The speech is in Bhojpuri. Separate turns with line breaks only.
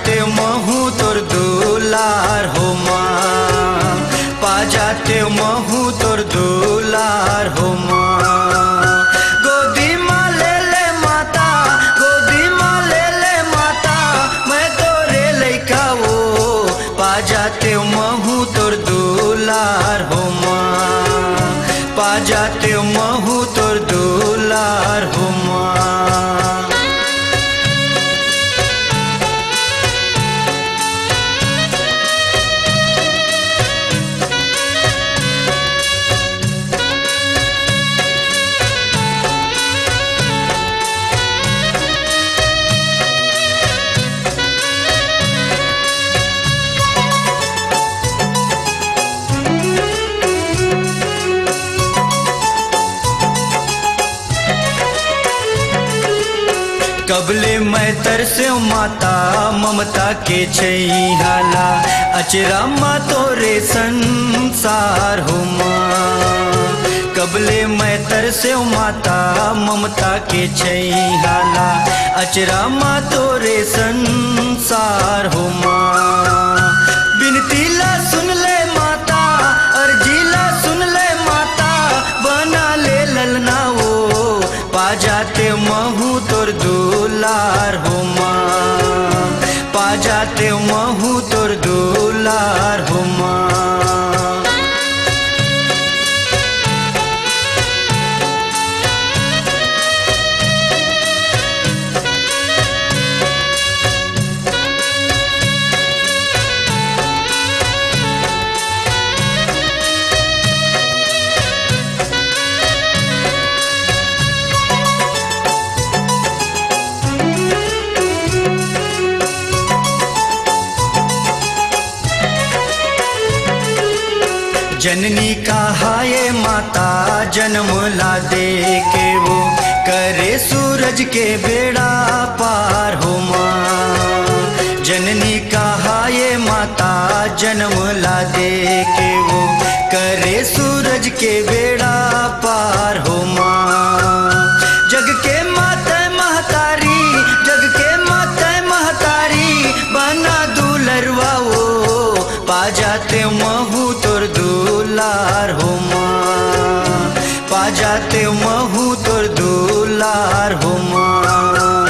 जाते महू तोर दुलार हो माँ, पा जाते महू तोर दुलार हो माँ। गोदी माँ ले ले माता, गोदी माँ ले ले माता, मैं तोरे लइका वो, पा जाते महू तोर दुलार हो माँ, पा जाते महू तोर दुलार हो माँ। कबले मैं तरसे माता ममता के छैहाला, अचरा माँ तोरे संसार हो माँ। कबले मैं तरसे माता ममता के छैहाला, अचरा माँ तोरे संसार हो माँ। बिनती ला सुन ले माता, अर्जी ला सुन ले माता, बना ले ललना वो, पा जाते महू तोर दुलार हो माँ, पा जाते महू तोर दुलार हो माँ। जननी कहाए माता जन्म ला दे के वो, करे सूरज के बेड़ा पार हो माँ। जननी कहाए माता जन्म ला दे के वो, करे सूरज के बेड़ा पार हो माँ। जग के माता महतारी, जग के माता महतारी, बना दुलरवा वो, पा जाते महू तोर दुलार हो माँ, पा जाते महू तोर दुलार हो माँ।